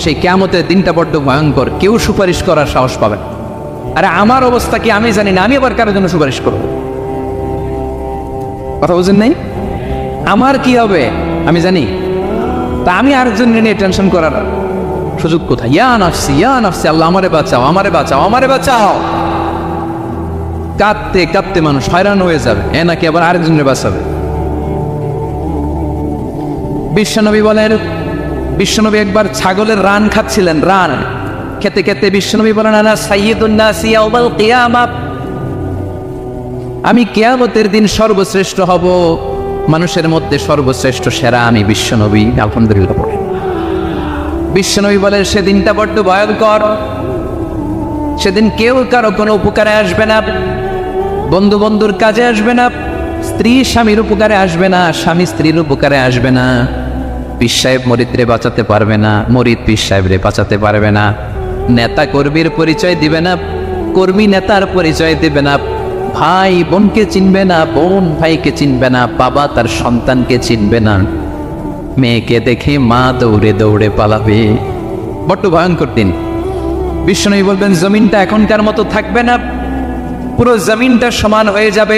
সেই কিয়ামতের দিনটা বড্ড ভয়ঙ্কর, কেউ সুপারিশ করার সাহস পাবে না। আরে আমার অবস্থা কি আমি জানি না, আমি আবার কারোর জন্য সুপারিশ করব? কথা বুঝেন নাই? আমার কি হবে আমি জানি, তা আমি আরেকজন নিয়ে টেনশন করার সুযোগ কোথায়? ইয়া নাফসি ইয়া নাফসি, আল্লাহ আমারে বাঁচাও আমারে বাঁচাও আমারে বাঁচাও। কাঁদতে কাঁদতে মানুষ হয়রান হয়ে যাবে, এ নাকি আবার আরেকজনের বাঁচাবে। বিশ্বনবী বলেন, বিশ্বনবী একবার ছাগলের রান খাচ্ছিলেন, রান খেতে খেতে বিশ্বনবী বলেন, আনা সাইয়্যিদুন নাসি ইয়াউমাল কিয়ামাহ, আমি কিয়ামতের দিন সর্বশ্রেষ্ঠ হব, মানুষের মধ্যে সর্বশ্রেষ্ঠ সেরা আমি বিশ্বনবী। আলহামদুলিল্লাহ পড়ে বিশ্বনবী বলেন, সেদিনটা বড্ড ভয়ঙ্কর, সেদিন কেউ কারো কোনো উপকারে আসবে না, বন্ধু বন্ধুর কাজে আসবে না, স্ত্রী স্বামীর উপকারে আসবে না, স্বামী স্ত্রীর উপকারে আসবে না, পীর সাহেব মরিদরে বাঁচাতে পারবে না, মরিদ পীর সাহেবরে বাঁচাতে পারবে না, নেতা কর্মীর পরিচয় দিবে না, কর্মী নেতার পরিচয় দিবে না, ভাই বোনকে চিনবে না, বোন ভাইকে চিনবে না, বাবা তার সন্তানকে চিনবে না, মেয়েকে দেখে মা দৌড়ে দৌড়ে পালাবে। বড্ড ভয়ঙ্কর দিন। বিশ্বনবী বলবেন, জমিনটা এখনকার মতো থাকবে না, পুরো জমিনটা সমান হয়ে যাবে,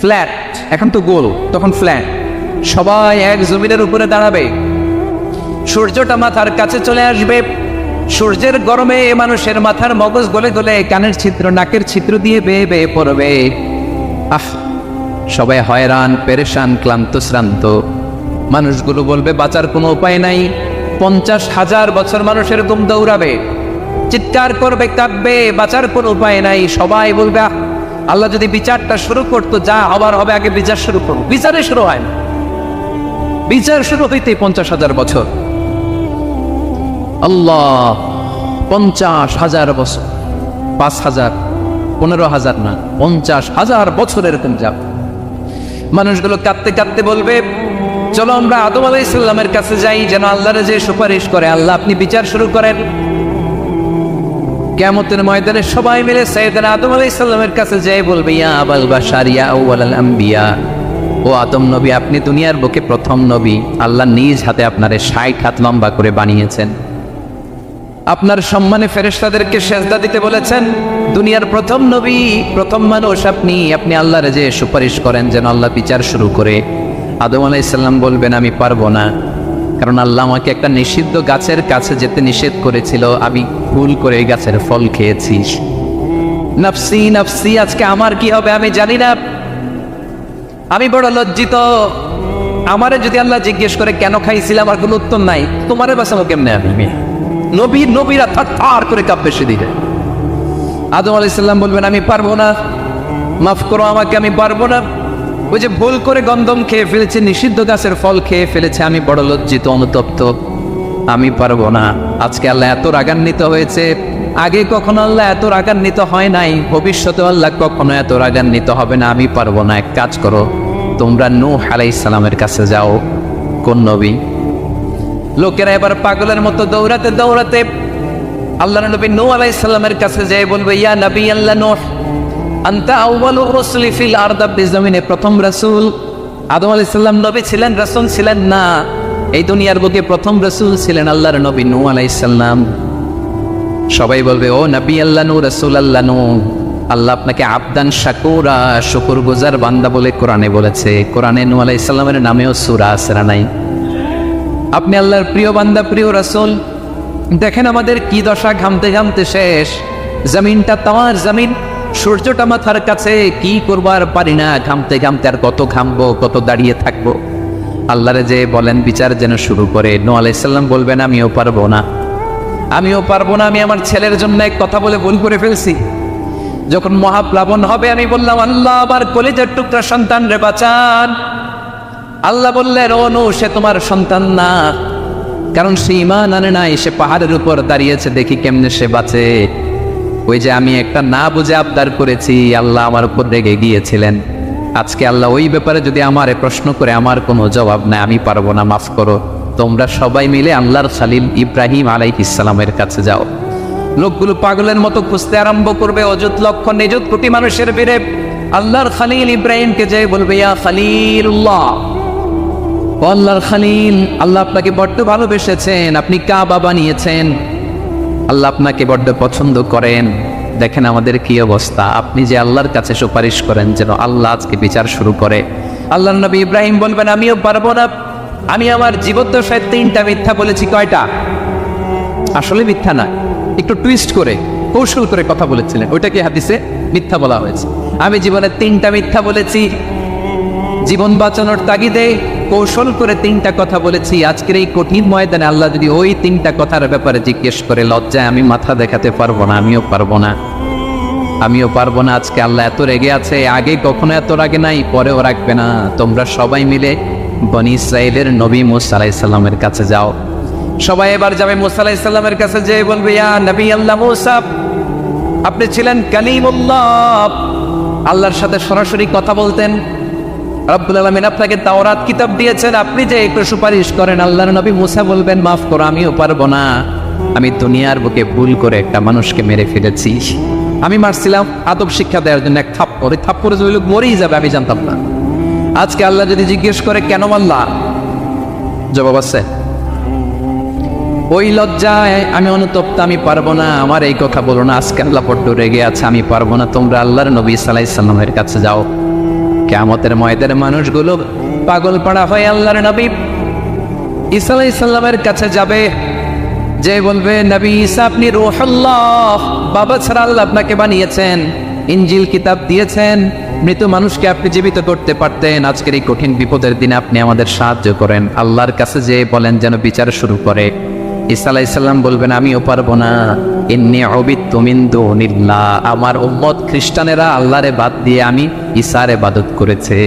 ফ্ল্যাট, এখন তো গোল, তখন ফ্ল্যাট, সবাই এক জমিনের উপরে দাঁড়াবে, সূর্যটা মাথার কাছে চলে আসবে, সূর্যের গরমে মানুষের মাথার মগজ গলে গলে কানের ছিদ্র নাকের ছিদ্র দিয়ে বেয়ে বেয়ে পড়বে। সবাই হয়রান পেরেশান ক্লান্ত শ্রান্ত। মানুষগুলো বলবে বাঁচার কোনো উপায় নাই। 50,000 বছর মানুষ এরকম দৌড়াবে, চিৎকার করবে, কাঁদবে, বাঁচার কোনো উপায় নাই। সবাই বলবে আল্লাহ যদি বিচারটা শুরু করতো, যা হবার হবে, আগে বিচার শুরু করবো। বিচারে শুরু হয় না, বিচার শুরু হইতে 50,000 বছর। আল্লাহ, 50,000 বছর, 5,000, 15,000 না, 50,000 বছর এরকম যাবে। মানুষগুলো কাঁদতে কাঁদতে বলবে, চলো আমরা আদম আলাইহিস সালামের কাছে যাই, যেন আল্লাহর যে সুপারিশ করে, আল্লাহ আপনি বিচার শুরু করেন। কিয়ামতের ময়দানে সবাই মিলে সাইয়েদনা আদম আলাইহিস সালামের কাছে যেয়ে বলবে, ইয়া আবাল বাশার ইয়া আউয়ালাল আম্বিয়া, ও আদম নবী, আপনি দুনিয়ার বুকে প্রথম নবী, আল্লাহ নিজ হাতে আপনারে 60 হাত লম্বা করে বানিয়েছেন, আপনার সম্মানে ফেরেশতাদেরকে সেজদা দিতে বলেছেন, দুনিয়ার প্রথম নবী, প্রথম মানুষ আপনি, আপনি আল্লাহর যে সুপারিশ করেন যেন আল্লাহ বিচার শুরু করে। আদম আলাইহিস সালাম বলবেন, আমি পারবো না, কারণ আল্লাহ আমাকে একটা নিষিদ্ধ গাছের কাছে যেতে নিষেধ করেছিল, আমি ভুল করে এই গাছের ফল খেয়েছি। নাফসি নাফসি, আজকে আমার কি হবে আমি জানি না, আমি বড় লজ্জিত। আমারে যদি আল্লাহ জিজ্ঞেস করে কেন খাইছিলাম, আর কোনো উত্তর নাই, তোমারে বাঁচাবো কেমনে আমি? নবীরা থার করে কাঁপবে সেদিকে। আদম আলাইহিস সালাম বলবেন, আমি পারবো না, মাফ করো আমাকে, আমি পারবো না, ওই যে ভুল করে গন্ধম খেয়ে ফেলেছে, নিষিদ্ধ গাছের ফল খেয়ে ফেলেছে, আমি বড় লজ্জিত অনুতপ্ত, আমি পারবো না। আজকে আল্লাহ এত রাগান্বিত হয়েছে, আগে কখনো আল্লাহ এত রাগান্বিত হয় নাই, ভবিষ্যতে আল্লাহ কখনো এত রাগান্বিত হবে না, আমি পারবো না। এক কাজ করো, তোমরা নূহ আলাইহিস সালামের কাছে যাও। কোন নবী? লোকেরা এবার পাগলের মতো দৌড়াতে দৌড়াতে আল্লাহর নবী নূহ আলাইহিস সালামের কাছে যেয়ে বলবে, ইয়া নবী আল্লাহ নূহ, আনতা আউয়ালুর রাসূলি ফিল আরদ, জমিনে প্রথম রাসূল। আদম আলাইহিস সালাম নবী ছিলেন, রাসূল ছিলেন না, এই দুনিয়ার বুকে প্রথম রাসূল ছিলেন আল্লাহর নবী নূহ আলাইহিস সালাম। সবাই বলবে, ও নবী আল্লাহ নূহ, রাসূল আল্লাহ নূহ, আল্লাহ আপনাকে আবদান শাকুরা, শুকরগুজার বান্দা বলে কোরআনে বলেছে। কোরআনে নূহ আলাইহিস সালামের নামেও সূরা আছে না নাই? আপনি আল্লাহর প্রিয় বান্দা, প্রিয় রাসূল। দেখেন আমাদের কি দশা, ঘামতে ঘামতে শেষ, জমিনটা তাওয়ার জমিন, সূর্যটা মাথার কাছে, কি করবো আর পারি না, ঘামতে ঘামতে আর কত ঘামবো, কত দাঁড়িয়ে থাকবো। আল্লাহরে যে বলেন বিচার যেন শুরু করে। নূহ আলাইহিস সালাম বলবেন, আমিও পারবো না, আমিও পারবো না, আমি আমার ছেলের জন্য এক কথা বলে ভুল করে ফেলছি। যখন মহাপ্লাবন হবে আমি বললাম, আল্লাহ আবার কলিজার টুকরা সন্তান রে বাঁচান। আল্লাহ বললেন, ও নূহ, সে তোমার সন্তান না, কারণ সে ঈমান আনে নাই, সে পাহাড়ের উপর দাঁড়িয়েছে, দেখি কেমনে সে বাঁচে। ওই যে আমি একটা না বুঝে আবদার করেছি, আল্লাহ আমার উপর রেগে গিয়েছিলেন। আজকে আল্লাহ ওই ব্যাপারে যদি আমারে প্রশ্ন করে, আমার কোনো জবাব নাই, আমি পারবো না, মাফ করো। তোমরা সবাই মিলে আল্লাহর খলিল ইব্রাহিম আলাইহিস সালামের কাছে যাও। লোকগুলো পাগলের মতো খুঁজতে আরম্ভ করবে, অযুত লক্ষ নিযুত কোটি মানুষের ভিড়ে আল্লাহর খলিল ইব্রাহিমকে যে বলবে, ইয়া খলিলুল্লাহ, ও আল্লাহর খলিল, আল্লাহ আপনাকে বড্ড ভালোবেসেছেন, আপনি কাবা বানিয়েছেন, আল্লাহ আপনাকে বড্ড পছন্দ করেন। দেখেন আমাদের কি অবস্থা। আপনি যে আল্লাহর কাছে সুপারিশ করেন যেন আল্লাহ আজকে বিচার শুরু করে। আল্লাহর নবী ইব্রাহিম বলবেন আমিও পারবো না, আমি আমার জীবদ্দশায় 3টা মিথ্যা বলেছি। কয়টা? আসলে মিথ্যা না, একটু টুইস্ট করে কৌশল করে কথা বলেছিলেন, ওইটাকে হাদিসে মিথ্যা বলা হয়েছে। আমি জীবনে 3টা মিথ্যা বলেছি, জীবন বাঁচানোর তাগিদে কৌশল করে 3টা কথা বলেছি। আজকের এই কঠিন ময়দানে আল্লাহ যদি ওই 3টা কথার ব্যাপারে জিজ্ঞেস করে, লজ্জায় আমি মাথা দেখাতে পারবো না, আমিও পারবো না, আমিও পারবো না। আজকে আল্লাহ এত রেগে আছে, আগে কখনো এত রাগে নাই, পরেও রাখবে না। তোমরা সবাই মিলে বনি ইসরাইলের নবী মুসা আলাইহিস সালামের কাছে যাও। সবাই এবার যাবে মুসা আলাইহিস সালামের কাছে, যেয়ে বলবে ইয়া নবী আল্লাহ মুসা, আপনি ছিলেন কালিমুল্লাহ, আল্লাহর সাথে সরাসরি কথা বলতেন, রব্বুল আলামিন আপনাকে তাওরাত কিতাব দিয়েছেন, আপনি যে একটু সুপারিশ করেন। আল্লাহর নবী মুসা বলবেন মাফ করো, আমিও পারবো না, আমি দুনিয়ার বুকে ভুল করে একটা মানুষকে মেরে ফেলেছি। আমি মারছিলাম আদব শিক্ষা দেওয়ার জন্য এক থাপ্পড়, এই থাপ্পড়ে যে ওই লোক মরেই যাবে আমি জানতাম না। আজকে আল্লাহ যদি জিজ্ঞেস করে কেন মারলা, জবাব আছে? ওই লজ্জায় আমি অনুতপ্ত, আমি পারবো না, আমার এই কথা বলো না। আজকে আল্লাহ বড্ড রেগে আছে, আমি পারবো না। তোমরা আল্লাহর নবী ঈসা আলাইহিস সালামের কাছে যাও। কিয়ামতের ময়দানে মানুষগুলো পাগল পাড়া হয়ে আল্লাহর নবী ঈসা আলাইহিস সালামের কাছে যাবে, যে বলবে নবী ঈসা আপনি রূহুল্লাহ, বাবা ছাড়া আল্লাহ আপনাকে বানিয়েছেন, ইনজিল কিতাব দিয়েছেন, মৃত মানুষকে আপনি জীবিত করতে পারতেন। আজকের এই কঠিন বিপদের দিনে আপনি আমাদের সাহায্য করেন। আল্লাহর কাছে যে বলেন যেন বিচার শুরু করে। ঈসা আলাইহিস সালাম বলবেন আমিও পারবো না, ইন্নী উবিদতু মিন দুনিল্লাহ, আমার উম্মত খ্রিস্টানেরা আল্লাহরে বাদ দিয়ে আমি ঈসার ইবাদত করেছে।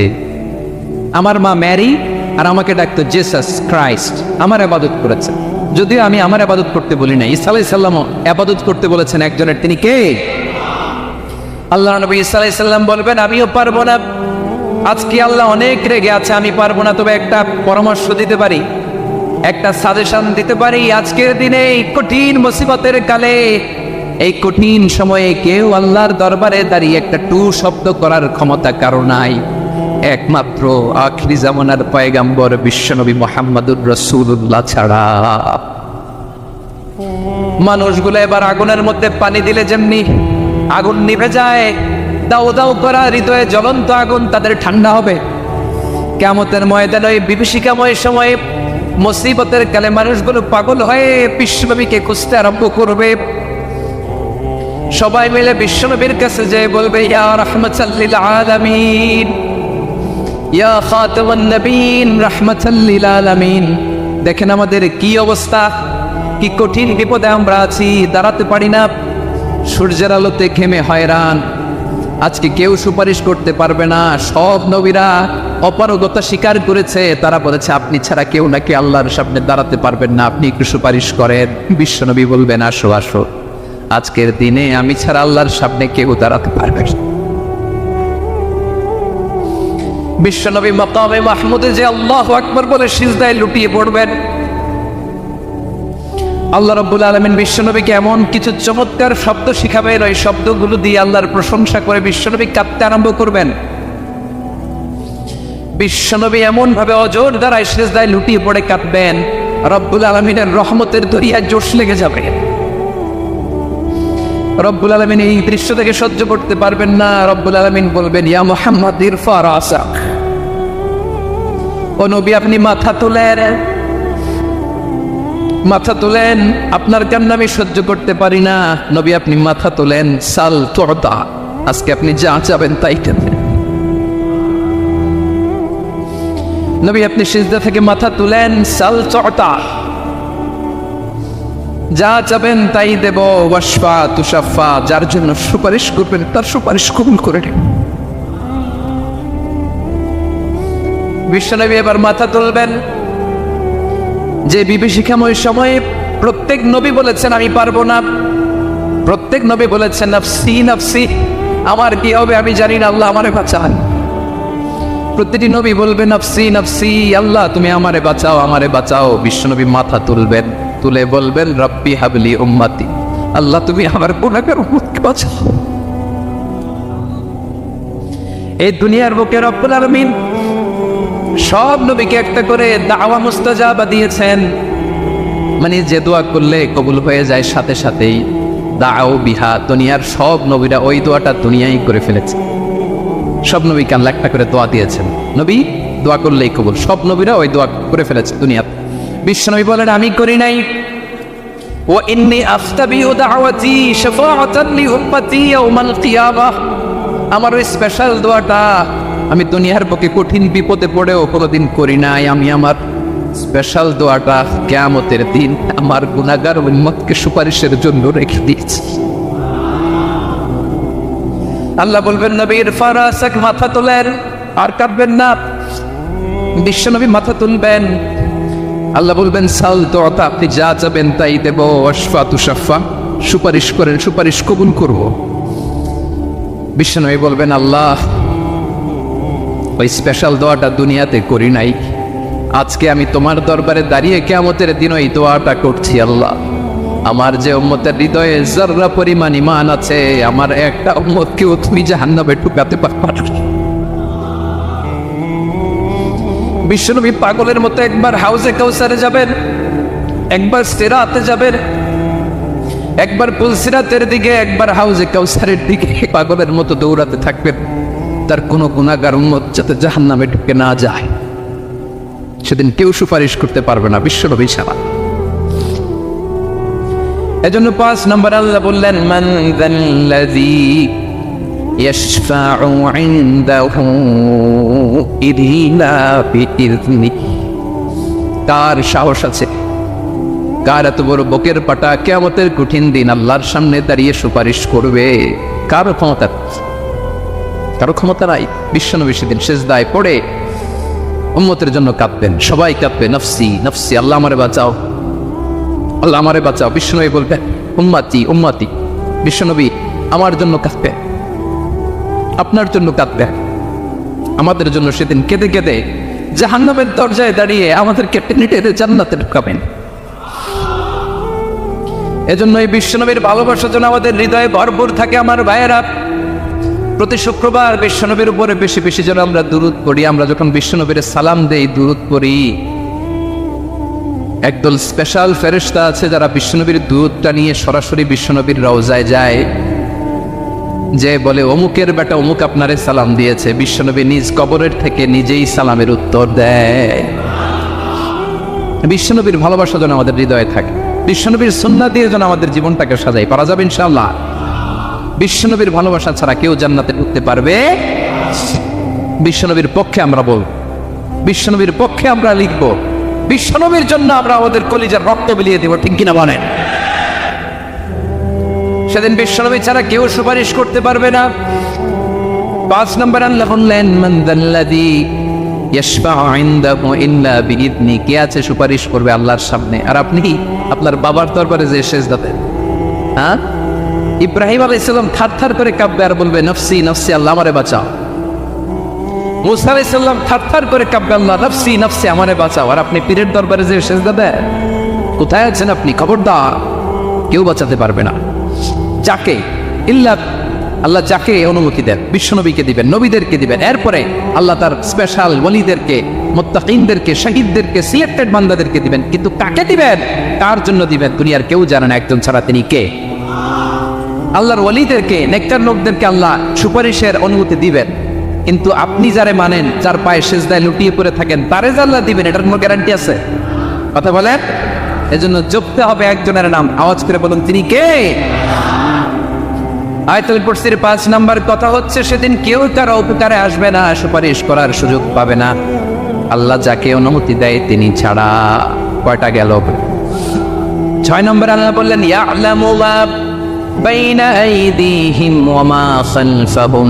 আমার মা ম্যারি আর আমাকে ডাকতো জিসাস ক্রাইস্ট, আমার ইবাদত করেছে। যদিও আমি আমার ইবাদত করতে বলি না, ঈসা আলাইহিস সালামও ইবাদত করতে বলেছেন একজনের, তিনি কে? আল্লাহর নবী ঈসা আলাইহিস সালাম বলবেন আমিও পারবো না, আজকে আল্লাহ অনেক রেগে আছে, আমি পারবো না। তবে একটা পরামর্শ দিতে পারি, একটা সাজেশন দিতে পারি। আজকের দিনে এই কঠিন মুসিবতের কালে, এই কঠিন সময়ে কেউ আল্লাহর দরবারে দাঁড়িয়ে একটা টু শব্দ করার ক্ষমতা কারো নাই, একমাত্র আখিরি জামানার পয়গাম্বর বিশ্বনবী মুহাম্মদুর রাসূলুল্লাহ ছাড়া। মানুষগুলো এবার আগুনের মধ্যে পানি দিলে যেমনি আগুন নিভে যায়, দাও দাও করা হৃদয়ে জ্বলন্ত আগুন তাদের ঠান্ডা হবে। কিয়ামতের ময়দানে ওই বিভীষিকাময় সময়ে মুসিবতের কালে মানুষগুলো পাগল হয়ে বিশ্বনবীকে খুঁজতে আরম্ভ করবে। সবাই মিলে বিশ্বনবীর কাছে যেয়ে বলবে ইয়া রাহমাতাল লিল আলামিন, ইয়া খাতামান নবীন, রাহমাতাল লিল আলামিন। দেখেন আমাদের কি অবস্থা, কি কঠিন বিপদে আমরা আছি, দাঁড়াতে পারি না, সূর্যের আলোতে ঘেমে হয়রান। আজকে কেউ সুপারিশ করতে পারবে না। সব নবীরা অপারগতা স্বীকার করেছে, তারা বলেছে আপনি ছাড়া কেউ নাকি আল্লাহর সামনে দাঁড়াতে পারবেন না, আপনি একটু সুপারিশ করেন। বিশ্বনবী বলবেন আসো আসো, আজকের দিনে আমি ছাড়া আল্লাহর সামনে কেউ দাঁড়াতে পারবে না। বিশ্বনবী মাকামে মাহমুদে যে আল্লাহু আকবার বলে সিজদায় লুটিয়ে পড়বেন। আল্লাহ রাব্বুল আলামিন বিশ্বনবীকে এমন কিছু চমৎকার শব্দ শিখাবেন, ওই শব্দগুলো দিয়ে আল্লাহর প্রশংসা করে বিশ্বনবী কাঁদতে আরম্ভ করবেন। বিশ্বনবী এমন ভাবে অজর দ্বারায় সিজদায় লুটিয়ে পড়ে কাঁদবেন, রব্বুল আলামিনের রহমতের দরিয়ায় জোশ লেগে যাবে। রব্বুল আলামিন এই দৃশ্য থেকে সহ্য করতে পারবেন না। রব্বুল আলামিন বলবেন ইয়া মুহাম্মদ ইরফা রাসাক, ও নবী আপনি মাথা তোলেন, মাথা তোলেন, আপনার কান্না আমি সহ্য করতে পারি না। নবী আপনি মাথা তোলেন, সাল তুতা, আজকে আপনি যা চাবেন তাই দেবেন। নবী আপনি সিজদা থেকে মাথা তুলেন, সাল তুতা, যা চাবেন তাই দেব। ওয়াশফা তুশাফা, যার জন্য সুপারিশ করবেন তার সুপারিশ কবুল করে নেব। বিশ্বনবী এবার মাথা তুলবেন। যে বিভীষিকাময় সময়ে প্রত্যেক নবী বলেছেন আমি পারবো না, প্রত্যেক নবী বলেছেন নাফসি নাফসি, আমার কি হবে আমি জানি না, আল্লাহ আমারে বাঁচান। প্রতিটি নবী বলবে নাফসি নাফসি, আল্লাহ তুমি আমারে বাঁচাও, আমারে বাঁচাও। বিশ্বনবী মাথা তুলবেন, তুলে বলবেন রব্বি হাবলি উম্মতি, আল্লাহ তুমি আমার গুনাহগার উম্মতকে বাঁচাও। এই দুনিয়ার বুকে রব্বুল আলামিন সব নবীকে একটা করে দাওয়া মুস্তাজাবা দিয়েছেন, মানে যে দোয়া করলে কবুল হয়ে যায় সাথে সাথেই। দাও বিহা, দুনিয়ার সব নবীরা ওই দোয়াটা দুনিয়ায় করে ফেলেছে। সব নবীকে আল্লাহ একটা করে দোয়া দিয়েছেন, নবী দোয়া করলেই কবুল। সব নবীরা ওই দোয়া করে ফেলেছে দুনিয়াতে। বিশ্বনবী বলেন আমি করি নাই। ও ইন্নী আফতাবিউ দাওয়াতি শাফাআতান লি উম্মতি ইয়াউমাল কিয়ামাহ, আমার ওই স্পেশাল দোয়াটা আমি দুনিয়ার বুকে কঠিন বিপদে পড়েও কোনোদিন করি নাই। আমি আমার স্পেশাল দোয়াটা কিয়ামতের দিন আমার গুনাহগার উম্মতকে সুপারিশের জন্য রেখে দিয়েছি। আল্লাহ বলবেন নবীর ফারাসাক, মাথা তোলেন, আর কাঁদবেন না। বিশ্বনবী মাথা তুলবেন, আল্লাহ বলবেন সাল তোতা, আপনি যা চাবেন তাই দেব। আশফা তুশাফা, সুপারিশ করেন, সুপারিশ কবুল করব। বিশ্বনবী বলবেন আল্লাহ ওই স্পেশাল দোয়াটা দুনিয়াতে করি নাই, আজকে আমি তোমার দরবারে দাঁড়িয়ে কিয়ামতের দিন ওই দোয়াটা করছি। আল্লাহ আমার যে উম্মতের হৃদয়ে যাররা পরিমাণ ঈমান আছে, আমার একটা উম্মতকেও তুমি জাহান্নামে ঢুকাতে পারবে না। বিশ্বনবী পাগলের মতো একবার হাউজে কাউসারে যাবেন, একবার সিরাতে যাবেন, একবার পুলসিরাতের দিকে, একবার হাউজে কাউসারের দিকে পাগলের মতো দৌড়াতে থাকবেন। তার কোনো গুনাহগার উম্মত যাতে জাহান্নামে ঢুকে না যায়, সেদিন কেউ সুপারিশ করতে পারবে না বিশ্বনবী ছাড়া। এজন্য 5 নম্বর আল্লাহ বললেন মান যাল্লাযী ইয়াশফাউ ইনদাহু ইল্লা বিইযনি, কার সাহস আছে, কার এত বড় বুকের পাটা কিয়ামতের কঠিন দিন আল্লাহর সামনে দাঁড়িয়ে সুপারিশ করবে? কারো ক্ষমতা, কারো ক্ষমতা নাই। বিশ্বনবী সেদিন সিজদায় পড়ে উম্মতের জন্য কাঁদবেন, সবাই কাঁদবে, নফসি নফসি, আল্লাহ আমারে বাঁচাও, আল্লাহ আমারে বাঁচাও। বিশ্বনবী বলবেন উম্মতি উম্মতি, বিশ্বনবী আমার জন্য কাঁদবে, আপনার জন্য কাঁদবে, আমাদের জন্য সেদিন কেঁদে কেঁদে জাহান্নামের দরজায় দাঁড়িয়ে আমাদেরকে টেনে টেনে জান্নাতে ঢুকাবেন। এজন্য এই বিশ্বনবীর ভালোবাসা যেন আমাদের হৃদয়ে ভরপুর থাকে। আমার ভাইয়েরা, প্রতি শুক্রবার বিশ্বনবীর উপরে বেশি বেশি যেন আমরা দুরূদ পড়ি। আমরা যখন বিশ্বনবীর সালাম দেই, দুরূদ পড়ি, একদল স্পেশাল ফেরেশতা আছে যারা বিশ্বনবীর দুরূদটা নিয়ে সরাসরি বিশ্বনবীর রওজায় যায়, যে বলে অমুকের বেটা অমুক আপনারে সালাম দিয়েছে। বিশ্বনবী নিজ কবরের থেকে নিজেই সালামের উত্তর দেয়। বিশ্বনবীর ভালোবাসা যেন আমাদের হৃদয়ে থাকে, বিশ্বনবীর সুন্নাহ দিয়ে যেন আমাদের জীবনটাকে সাজাই। পারা যাবে ইনশাআল্লাহ। বিশ্বনবীর ভালোবাসা ছাড়া কেউ জান্নাতে ঢুকতে পারবে? বিশ্বনবীর পক্ষে আমরা বলব, বিশ্বনবীর পক্ষে আমরা লিখব, বিশ্বনবীর জন্য আমরা আমাদের কলিজার রক্ত বিলিয়ে দেব, ঠিক কিনা বলেন? সেদিন বিশ্বনবী ছাড়া কেউ সুপারিশ করতে পারবে না। 5 নম্বর আল্লাহ বললেন মান যাল্লাযী ইয়াশফাউ ইনদাহু ইল্লা বিইযনি, কে আছে সুপারিশ করবে আল্লাহর সামনে? আর আপনি আপনার বাবার দরবারে যে সিজদা দেন, হ্যাঁ, ইব্রাহিম আলাইহিস সালাম থারথার করে কাঁপবে আর বলবে নফসি নফসি, আল্লাহ আমারে বাঁচাও। মুসা আলাইহিস সালাম থারথার করে কাঁপবে, আল্লাহ নফসি নফসি, আমারে বাঁচাও। আর আপনি পীরের দরবারে যে সিজদা দেন, কোথায় আছেন আপনি? খবরদার, কেউ বাঁচাতে পারবে না। যাকে ইল্লা আল্লাহ যাকে অনুমতি দেন, বিশ্বনবীকে দিবেন, নবীদেরকে দিবেন, এরপরে আল্লাহ তার স্পেশাল ওয়ালিদেরকে, মুত্তাকিনদেরকে, শহীদদেরকে, সিলেক্টেড বান্দাদেরকে দিবেন। কিন্তু কাকে দিবেন, কার জন্য দিবেন, দুনিয়ার কেউ জানে না একজন ছাড়া, তিনি কে? আল্লাহর ওয়ালিদেরকে, নেককার লোকদেরকে আল্লাহ সুপারিশের অনুমতি দিবেন। কিন্তু আপনি যারে মানেন, যার পায়ে সিজদায় লুটিয়ে পড়ে থাকেন, তারে যে আল্লাহ দিবেন, এটার কোনো গ্যারান্টি আছে? কথা বলেন। এজন্য জপতে হবে একজনের নাম, আওয়াজ করে বলুন তিনি কে? আয়াতুল কুরসির 5 নাম্বার কথা হচ্ছে সেদিন কেউ কারো উপকারে আসবে না, সুপারিশ করার সুযোগ পাবে না, আল্লাহ যাকে অনুমতি দেয় তিনি ছাড়া। কয়টা গেল? 6 নম্বর আল্লাহ বললেন ইয়ালামু মা বাইনা আইদিহিম ওয়া মা খালফাহুম,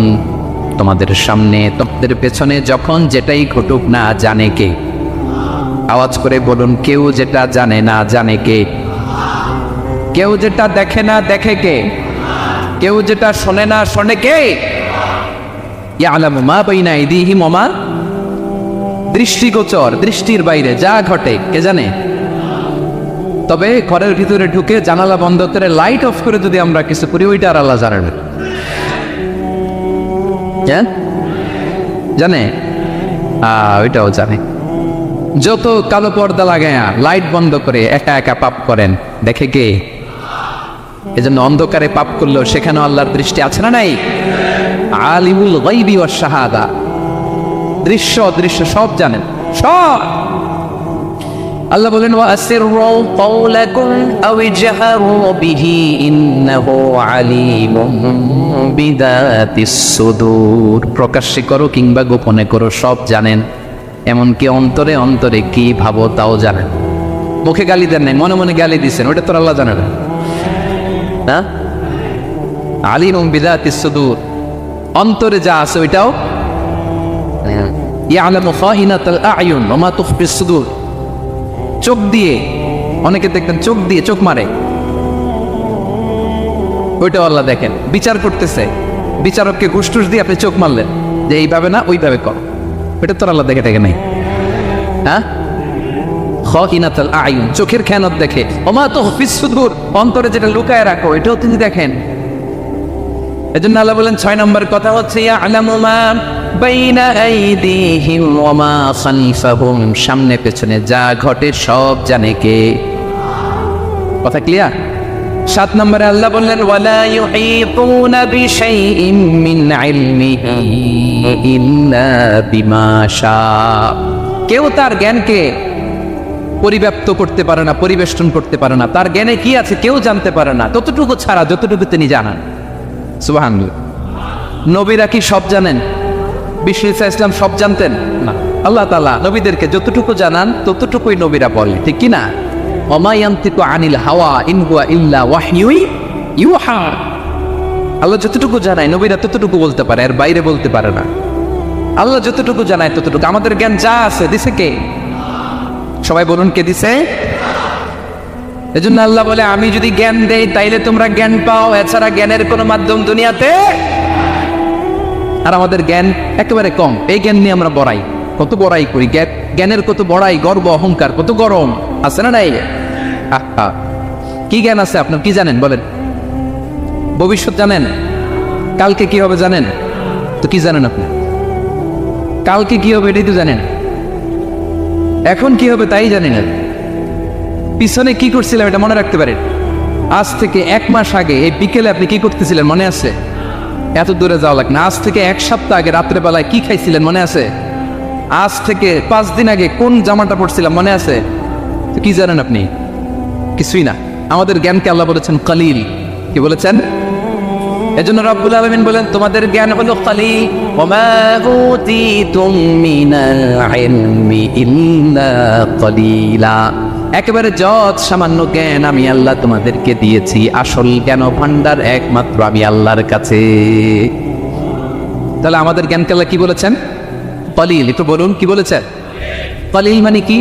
তোমাদের সামনে তোমাদের পেছনে যখন যেটাই ঘটুক না জানে কে? আওয়াজ করে বলুন, কেউ যেটা জানে না জানে কে? কেউ যেটা দেখে না দেখে কে? কেউ যেটা শোনে না শোনে কে? ইয়ালামু মা বাইনা আইদিহিম ওয়া মা, দৃষ্টিগোচর, দৃষ্টির বাইরে যা ঘটে কে জানে? তবে ঘরের ভিতরে ঢুকে জানালা বন্ধ করে লাইট অফ করে যদি আমরা কিছু করি, ওইটা আর আল্লাহ জানেন। জানে? ওইটাও জানে। যত কালো পর্দা লাগায়া লাইট বন্ধ করে একা একা পাপ করেন, দেখে কে? এজন্য অন্ধকারে পাপ করলেও সেখানে আল্লাহর দৃষ্টি আছে না নাই? আলিমুল গায়বি ওয়াশ শাহাদা, দৃশ্য অদৃশ্য সব জানেন, সব। আল্লাহ বলেন ওয়াসিররু কাওলাকুম আও ইজহারু বিহি ইন্নাহু আলিমুম বিযাতিস সুদূর। প্রকাশ্যে করো কিংবা গোপনে করো, সব জানেন। এমনকি অন্তরে অন্তরে কি ভাবো তাও জানেন। মুখে গালি দেন নাই, মনে মনে গালি দিছেন, ওটা তো আল্লাহ জানেন না? আলিমুম বিযাতিস সুদূর, অন্তরে যা আছে ওইটাও ইয়ালামু খাইনাতাল আ'য়ুন ওয়া মা তুখফিস সুদূর। চোখ দিয়ে, অনেকে দেখতেন চোখ দিয়ে চোখ মারে, ওইটাও আল্লাহ দেখেন। বিচার করতেছে, বিচারককে ঘুষ টুস দিয়ে আপনি চোখ মারলেন যে এইভাবে না ওইভাবে কর, ওইটা তো আল্লাহ দেখে থাকে নাই? হ্যাঁ, খাইনাতাল আ'য়ুন, চোখের খেয়ানত দেখে। ওয়া মা তুখফিস সুদূর, অন্তরে যেটা লুকায় রাখো এটাও তিনি দেখেন। এজন্য আল্লাহ বলেন 6 নম্বর কথা হচ্ছে ইয়ালামু মা বাইনা আইদিহিম ওয়া মা খালফাহুম, সামনে পেছনে যা ঘটে সব জানে কে? কথা ক্লিয়ার? 7 নম্বরে আল্লাহ বললেন ওয়ালা ইউহিতুনা বিশাইইম মিন ইলমিহি ইল্লা বিমা শা। কেউ তার জ্ঞানকে পরিব্যাপ্ত করতে পারে না, পরিবেষ্টন করতে পারে না। তার জ্ঞানে কি আছে কেউ জানতে পারে না, ততটুকু ছাড়া যতটুকু তিনি জানান। সুবহানাল্লাহ। নবীরা কি সব জানেন? বিশ্ব ইসলাম সব জানতেন না। আল্লাহ তাআলা নবীদেরকে যতটুকু জানান ততটুকুই নবীরা বলে, ঠিক কি না? ওমা ইয়ানতিকু আনিল হাওয়া ইন হুয়া ইল্লা ওয়াহয়ু ইউহা। আল্লাহ যতটুকু জানায় নবীরা ততটুকু বলতে পারে, এর বাইরে বলতে পারে না। আল্লাহ যতটুকু জানায় ততটুকু। আমাদের জ্ঞান যা আছে দিছে কে? সবাই বলুন, কে দিছে? এজন্য আল্লাহ বলে আমি যদি জ্ঞান দেই তাইলে তোমরা জ্ঞান পাও, এছাড়া জ্ঞানের কোনো মাধ্যম দুনিয়াতে। আর আমাদের জ্ঞান একেবারে কম, এই জ্ঞান নিয়ে আমরা বড়াই, কত বড়াই করি, জ্ঞানের কত বড়াই, গর্ব অহংকার, কত গরম আছে না নাই? কি জ্ঞান আছে আপনার? কি জানেন বলেন? ভবিষ্যৎ জানেন? কালকে কি হবে জানেন? তো কি জানেন আপনি? কালকে কি হবে এটাই তো জানেন, এখন কি হবে তাই জানেন না। পিছনে কি করছিলাম এটা মনে রাখতে পারেন। আজ থেকে 1 মাস আগে এই বিকেলে আপনি কি করতেছিলেন মনে আছে? এত দূরে যাওয়া লাগে না। আজ থেকে 1 সপ্তাহ আগে রাত্রে বেলায় কি খাইছিলেন মনে আছে? আজ থেকে 5 দিন আগে কোন জামাটা পড়ছিলাম মনে আছে? তো কি জানেন আপনি? কিছুই না। আমাদের জ্ঞানকে আল্লাহ বলেছেন কলিল। কি বলেছেন? এজন্য রব্বুল আলামিন বলেন তোমাদের জ্ঞান হলো কলিল। ওমা উতিতুম মিনাল ইলমি ইল্লা কলিলা। একেবারে যত সামান্য জ্ঞান আমি আল্লাহ তোমাদেরকে দিয়েছি, আসল জ্ঞান ভান্ডার একমাত্র আমি আল্লাহর কাছে। তাহলে আমাদের জ্ঞানকে আল্লাহ কি বলেছেন? কলিল। একটু বলুন কি বলেছেন? কলিল মানে কি?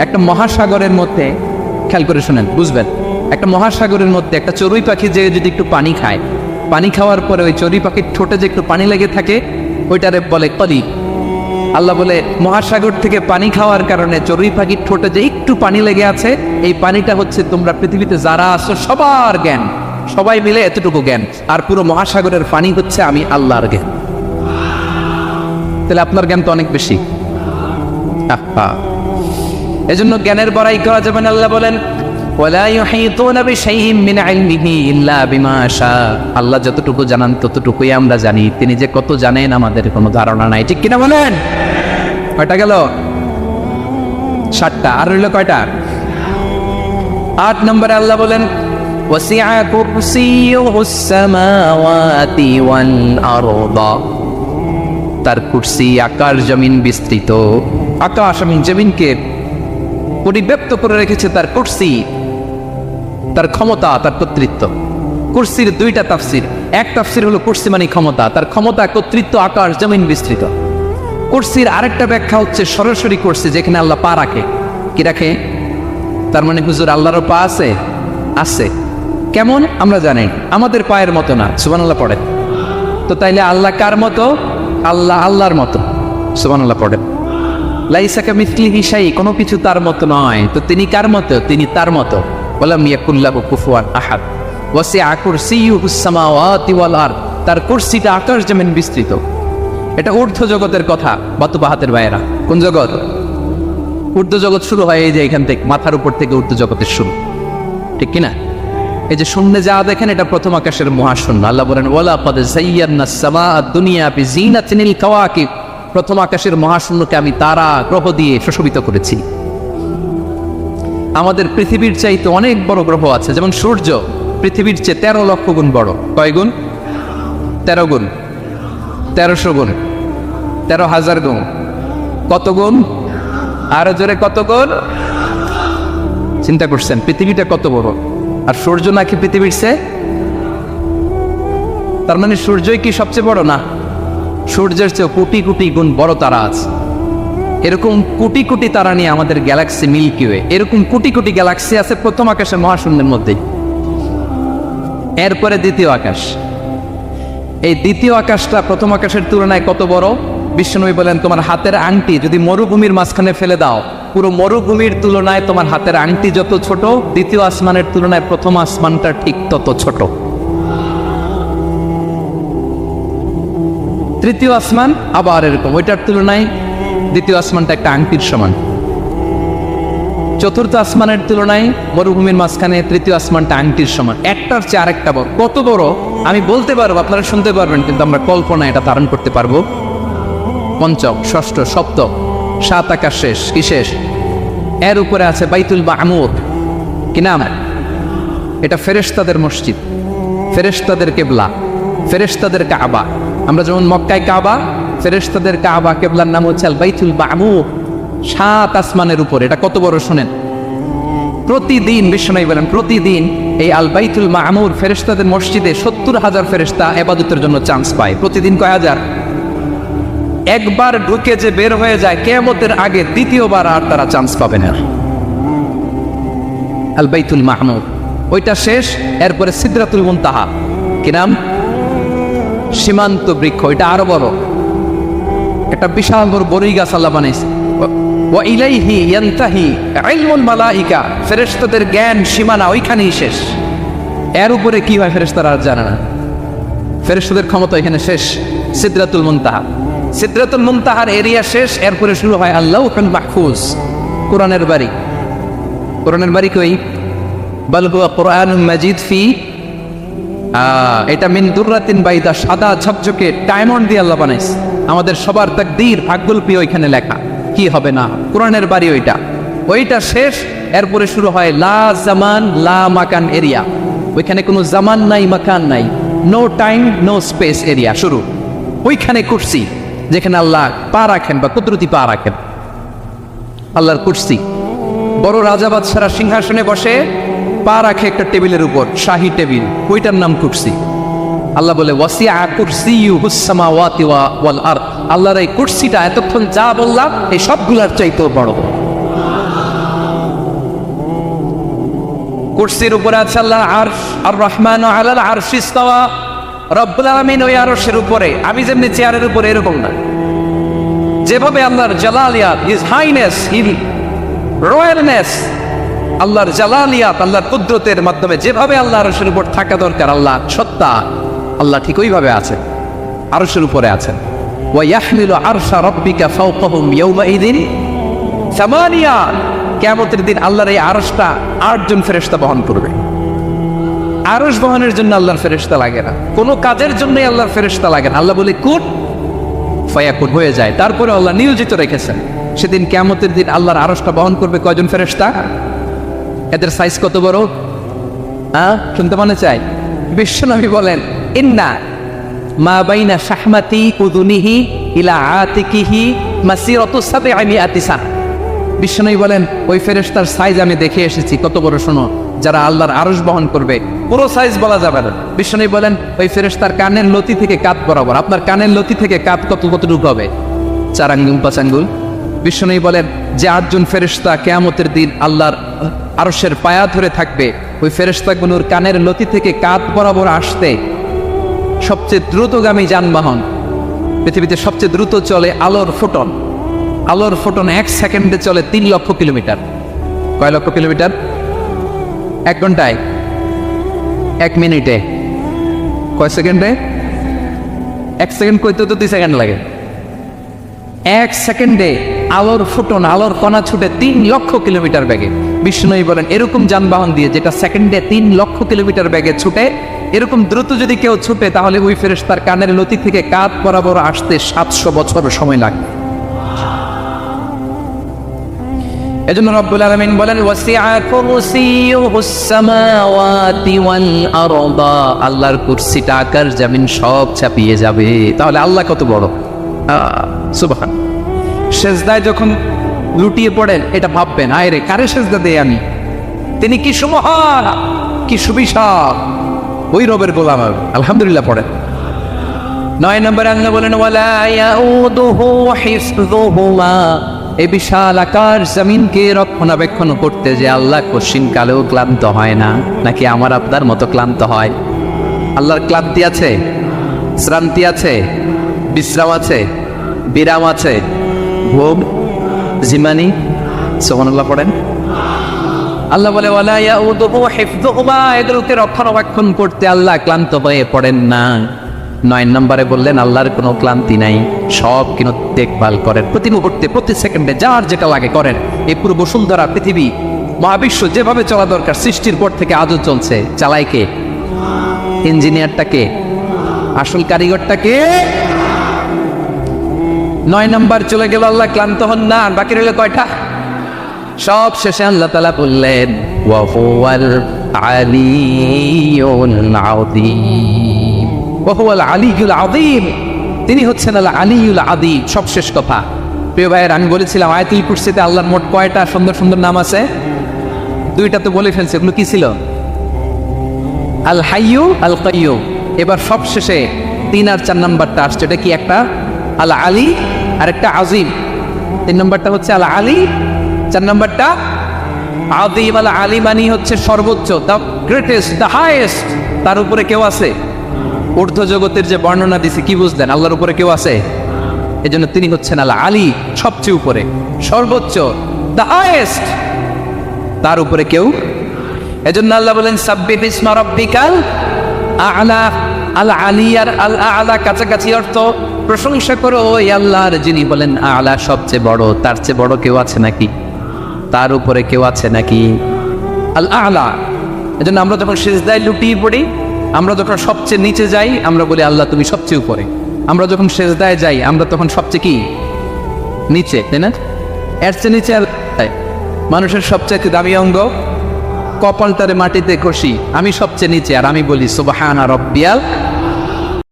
একটা মহাসাগরের মধ্যে, খেয়াল করে শুনেন বুঝবেন, একটা মহাসাগরের মধ্যে একটা চড়ুই পাখি যে যদি একটু পানি খায়, পানি খাওয়ার পরে ওই চড়ুই পাখির ঠোঁটে যে একটু পানি লেগে থাকে ওইটারে বলে কলিল। আল্লাহ বলে মহাসাগর থেকে পানি খাওয়ার কারণে চড়ুই পাখির ঠোঁটে যে একটু পানি লেগে আছে, এই পানিটা হচ্ছে তোমরা পৃথিবীতে যারা আছো সবার জ্ঞান, সবাই মিলে এতটুকু জ্ঞান। আর পুরো মহাসাগরের পানি হচ্ছে আমি আল্লাহর জ্ঞান। তাহলে আপনার জ্ঞান তো অনেক বেশি। এজন্য জ্ঞানের বড়াই করা যাবে না। আল্লাহ বলেন ওয়ালা ইউহিতুনা বিশাইইম মিন ইলমিহি ইল্লা বিমা শা। আল্লাহ যতটুকু জানান ততটুকুই আমরা জানি, তিনি যে কত জানেন আমাদের কোনো ধারণা নাই, ঠিক কিনা বলেন? কয়টা গেল? 7টা। আর রইল কয়টা? 8 নম্বরে আল্লাহ বলেন ওয়াসিআ কুরসিয়ুহুস সামাওয়াতি ওয়াল আরদা। তার কুরসি আকাশ জমিন বিস্তৃত। আকাশ এবং জমিনকে পরিব্যাপ্ত করে রেখেছে তার কুরসি, তার ক্ষমতা, তার কর্তৃত্ব। কুরসির 2টা তাফসির। এক তাফসির হলো কুরসি মানে ক্ষমতা, তার ক্ষমতা, কর্তৃত্ব, আকাশ জমিন বিস্তৃত। কুরসির আরেকটা ব্যাখ্যা হচ্ছে সরাসরি কুরসি, যেখানে আল্লাহ পা রাখে। কি রাখে? তার মানে হুজুর আল্লাহরও পা আছে? আছে। কেমন আমরা জানি, আমাদের পায়ের মতো না। সুবহানাল্লাহ পড়েন তো। তাইলে আল্লাহ কার মতো? আল্লাহ আল্লাহর মতো। সুবহানাল্লাহ পড়েন। লাইসা কামিসলিহি শাই, কোনো কিছু তার মতো নয়। তো তিনি কার মতো? তিনি তার মতো। ওয়ালাম ইয়াকুল্লাহু কুফুয়ান আহাদ। ওয়াসিআ কুরসিয়ুহুস সামাওয়াতি ওয়াল আরদ। তার কুরসিটা আকাশ জমিন বিস্তৃত। এটা ঊর্ধ্ব জগতের কথা। বাতুবাহাতের ভাইয়েরা, কোন জগৎ? ঊর্ধ্ব জগৎ শুরু হয় এই যে এখান থেকে, মাথার উপর থেকে ঊর্ধ্ব জগতের শুরু, ঠিক কিনা? এই যে শূন্যে যা দেখেন এটা প্রথম আকাশের মহাশূন্য। আল্লাহ বলেন ওয়ালাকাদ যায়্যানাস সামাআদ দুনিয়া বিজিনাতিল কাওয়াকিব, প্রথম আকাশের মহাশূন্যকে আমি তারা গ্রহ দিয়ে সুশোভিত করেছি। আমাদের পৃথিবীর চাইতে অনেক বড় গ্রহ আছে, যেমন সূর্য পৃথিবীর চেয়ে 13 লক্ষ গুণ বড়। কয় গুণ? 13 গুণ, 1300 গুণ, 13,000 গুণ। কত গুণ? আরো জোরে কত গুণ? চিন্তা করছেন পৃথিবীটা কত বড়, আর সূর্য নাকি পৃথিবীর চেয়ে? তার মানে সূর্যই কি সবচেয়ে বড়? না, সূর্যের চেয়ে কোটি কোটি গুণ বড় তারা আছে। এরকম কোটি কোটি তারা নিয়ে আমাদের গ্যালাক্সি মিল্কি ওয়ে, এরকম কোটি কোটি গ্যালাক্সি আছে প্রথম আকাশের মহাশূন্যের মধ্যেই। এরপরে দ্বিতীয় আকাশ। এই দ্বিতীয় আকাশটা প্রথম আকাশের তুলনায় কত বড়? বিশ্বনবী বলেন তোমার হাতের আংটি যদি মরুভূমির মাঝখানে ফেলে দাও, পুরো মরুভূমির তুলনায় তোমার হাতের আংটি যত ছোট, দ্বিতীয় আসমানের তুলনায় প্রথম আসমানটা ঠিক তত ছোট। তৃতীয় আসমান আবার এরকম, ওইটার তুলনায় দ্বিতীয় আসমানটা একটা আংটির সমান। চতুর্থ আসমানের তুলনায় মরুভূমির মাঝখানে তৃতীয় আসমানটা আংটির সমান। একটার চেয়ে আরেকটা বড়। কত বড় আমি বলতে পারবো, আপনারা শুনতে পারবেন, কিন্তু আমরা কল্পনা এটা ধারণ করতে পারবো। পঞ্চম, ষষ্ঠ, সপ্তম, 7 আকাশ শেষ। কি শেষ? এর উপরে আছে বাইতুল মামুর। কি নাম? এটা ফেরেশতাদের মসজিদ, ফেরেশতাদের কেবলা, ফেরেশতাদের কাবা। আমরা যেমন মক্কায় কাবা, ফেরেশতাদের কাবা কেবলার নাম হচ্ছে আল বাইতুল মামুর। 7 আসমানের উপর। এটা কত বড় শুনেন। প্রতিদিন বিশ্বনবী বলেন প্রতিদিন এই আল বাইতুল মামুর ফেরেশতাদের মসজিদে 70,000 ফেরেশতা ইবাদতের জন্য চান্স পায়। প্রতিদিন কয় হাজার? একবার ঢুকে যে বের হয়ে যায় কিয়ামতের আগে দ্বিতীয়বার আর তারা চান্স পাবে না। আল বাইতুল মামুর ওইটা শেষ। এরপরে সিদরাতুল মুনতাহা। কি নাম? সীমান্ত বৃক্ষ। এটা আরো বড়, একটা বিশাল বড় বড়ই গাছ আল্লাহ বানাইছে। ওয়া ইলাইহি ইয়ানতাহি ইলমুল মালাইকা, ফেরেশতাদের জ্ঞান সীমানা ওইখানেই শেষ। এর উপরে কি হয় ফেরেশতারা আর জানে না। ফেরেশতাদের ক্ষমতা এখানে শেষ। সিদরাতুল মুনতাহা, সিদরাতুল মুনতাহার এরিয়া শেষ। এরপরে শুরু হয় আল্লাহুল মাহফুজ, কোরআনের বাড়ি। কোরআনের বাড়ি কই? বাল হুয়া কুরআনুম মাজিদ ফি, এটা মিন দুররাতিন বাইদা, সাদা ঝকঝকে ডায়মন্ড দিয়ে আল্লাহ বানাইছে। আমাদের সবার তাকদীর ভাগ্যলিপি ওইখানে লেখা, কি হবে না। কোরআনের বাড়ি ওইটা, ওইটা শেষ। এরপরে শুরু হয় লা জামান লা মাকান এরিয়া। ওইখানে কোনো জামান নাই, মাকান নাই, no time no space area শুরু। ওইখানে কুরসি, যেখানে আল্লাহ পা রাখেন বা কুদরতি পা রাখেন, আল্লাহর কুরসি। বড় রাজা বাদশারা সিংহাসনে বসে পা রাখে একটা টেবিলের উপর, শাহী টেবিল, ওইটার নাম কুরসি। আল্লাহ বলে ওয়াসিআ কুরসিয়ুহুস সামাওয়াতি ওয়াল আরদ, আল্লাহর এই কুরসিটা এতক্ষণ যা বললাম এই সবগুলার চাইতেও বড়। কুরসির উপরে আছে আল্লাহর আরশ, আর রহমানু আলাল আরশি ইস্তাওয়া, রব্বুল আলামিন ওই আরশের উপরে। আমি যেমনি চেয়ারের উপরে এরকম না, যেভাবে আল্লাহর জালালিয়াত, হিজ হাইনেস, হিজ রয়্যালনেস, আল্লাহর জালালিয়াত, আল্লাহর কুদরতের মাধ্যমে যেভাবে আল্লাহ আরশের উপর থাকা দরকার, আল্লাহ সত্তা, আল্লাহ ঠিক ওইভাবে আছেন, আরশের উপরে আছেন। ওয়া ইয়াহমিলু আরশা রাব্বিকা ফাওকাহুম ইয়াওমাইযিন সামানিয়া, কিয়ামতের দিন আল্লাহর এই আরশটা 8 জন ফেরেশতা বহন করবে। আরশ বহনের জন্য আল্লাহর ফেরেশতা লাগে না, কোনো কাজের জন্যই আল্লাহর ফেরেশতা লাগে না। আল্লাহ বলে কুন ফায়াকুন, হয়ে যায়। তারপরে আল্লাহ নিয়োজিত রেখেছেন। সেদিন কিয়ামতের দিন আল্লাহর আরশটা বহন করবে কয়জন ফেরেশতা? এদের সাইজ কত বড়? শুনতে মনে চাই? বিশ্বনবী বলেন ইন্না মা বাইনা শাহমাতি উযুনিহি ইলা আতিকিহি মাসিরাতু 700 সানা। বিশ্বনবী বলেন ওই ফেরেশতার সাইজ আমি দেখে এসেছি। কত বড় শোনো, যারা আল্লাহর আরশ বহন করবে, পুরো সাইজ বলা যাবে না। বিশ্বনবী বলেন ওই ফেরেশতার কানের লতি থেকে কাঁধ বরাবর। আপনার কানের লতি থেকে কাঁধ কতটুকু হবে? 4 আঙ্গুল 5 আঙ্গুল। বিশ্বনবী বলেন যে 8 জন ফেরেশতা কিয়ামতের দিন আল্লাহর আরশের পায়া ধরে থাকবে, ওই ফেরেশতাগুলোর কানের লতি থেকে কাঁধ বরাবর আসতে সবচেয়ে দ্রুতগামী যানবাহন, পৃথিবীতে সবচেয়ে দ্রুত চলে আলোর ফোটন। আলোর ফোটন 1 সেকেন্ডে চলে 3 লক্ষ কিলোমিটার। কয় লক্ষ কিলোমিটার? 1 ঘন্টায়, 1 মিনিটে, কয় সেকেন্ডে? 1 সেকেন্ড কইতে তো 2 সেকেন্ড লাগে। এক সেকেন্ডে আলোর ফুটন, আলোর কণা ছুটে 3 লক্ষ কিলোমিটার বেগে। বিষ্ণুই বলেন এরকম যানবাহন দিয়ে যেটা সেকেন্ডে 3 লক্ষ কিলোমিটার বেগে ছুটে, এরকম দ্রুত যদি কেউ ছুটে তাহলে ওই ফেরেশতার কানের লতি থেকে কাঁধ বরাবর আসতে 700 বছর সময় লাগবে। এজন্য রব্বুল আলামিন বলেন ওয়াসিআ কুরসিয়ুহুস সামাওয়াতি ওয়াল আরদা, আল্লাহর কুরসিটা আকাশ জমিন সব চাপিয়ে যাবে। তাহলে আল্লাহ কত বড়, সুবহান। সেজদায় যখন লুটিয়ে পড়েন এটা ভাববেন, আয় রে কারে সেজদা দেই আমি, তিনি কি সুমহান, কি সুবিশাল, ওই রবের গোলাম আমি। আলহামদুলিল্লাহ পড়েন। 9 নম্বরে আল্লাহ বলেন ওয়ালা ইয়াউদুহু হিফযুহুমা, এই বিশাল আকাশ জমিনকে রক্ষণাবেক্ষণ করতে যে আল্লাহ কশিন কালেও ক্লান্ত হয় না, নাকি আমার আপনার মতো ক্লান্ত হয়? আল্লাহর ক্লান্তি আছে, শ্রান্তি আছে, বিশ্রাম আছে, বিরাম আছে, ঘুম, জিমানি? সুবহানাল্লাহ পড়েন। আল্লাহ বলে ওয়ালা ইয়াউদুহু হিফযুহুমা, এগুলোকে রক্ষণাবেক্ষণ করতে আল্লাহ ক্লান্ত হয়ে পড়েন না। 9 নম্বরে বললেন আল্লাহর কোনো ক্লান্তি নাই, সব কিন্তু দেখভাল করেন, প্রতি মুহূর্তে প্রতি সেকেন্ডে যার যেটা লাগে করেন। এই পুরো বসুন্ধরা পৃথিবী মহাবিশ্ব যেভাবে চলা দরকার সৃষ্টির পর থেকে আজও চলছে। চালায় কে? ইঞ্জিনিয়ারটা কে? আসল কারিগরটা কে? 9 নম্বর চলে গেল, আল্লাহ ক্লান্ত হন না। আর বাকি রইল কয়টা? সব শেষে আল্লাহ তাআলা বললেন ওয়া হুয়াল আলিয়ুল আযীম, ওয়া হুয়াল আলিয়ুল আযীম, তিনি হচ্ছেন আল আলিয়ুল আযীম। সব শেষ কথা। প্রিয় ভাইয়ের, আমি বলেছিলাম আয়াতুল কুরসিতে আল্লাহর মোট কয়টা সুন্দর সুন্দর নাম আছে? 2টা তো বলে ফেলছে। এগুলো কি ছিল? আল হাইয়ু, আল কাইয়ুম। এবার সব শেষে 3 আর 4 নাম্বারটা আসছে। এটা কি? একটা আল আলী আর একটা আজিম। 3 নম্বরটা হচ্ছে আল আলী, 4 নম্বরটা আযীম। আল আলী মানে হচ্ছে সর্বোচ্চ, দ্য গ্রেটেস্ট, দ্য হাইয়েস্ট। তার উপরে কেউ আছে? ঊর্ধ্ব জগতের যে বর্ণনা দিছে কি বুঝলেন? আল্লাহর উপরে কেউ আছে? এজন্য তিনি হচ্ছেন আল আলী, সবচেয়ে উপরে, সর্বোচ্চ, দ্য হাইয়েস্ট। তার উপরে কেউ। এজন্য আল্লাহ বলেন সাব্বিহ ইসমা রাব্বিকাল আ'লা। আল আলী আর আল আ'লা কাছাকাছি অর্থ। প্রশংসা করো ওই আল্লাহর যিনি বলেন আ'লা, সবচেয়ে বড়। তার চেয়ে বড় কেউ আছে নাকি? তার উপরে কেউ আছে নাকি? আল আ'লা। এজন্য আমরা যখন সিজদায় লুটিয়ে পড়ি, আমরা যখন সবচেয়ে নিচে যাই, আমরা বলি আল্লাহ তুমি সবচেয়ে উপরে। আমরা যখন সিজদায় যাই আমরা তখন সবচেয়ে কি? নিচে, তাই না? এর চেয়ে নিচে আর মানুষের সবচেয়ে দামি অঙ্গ কপালটারে মাটিতে কষি, আমি সবচেয়ে নিচে, আর আমি বলি সুবহানা রাব্বিয়াল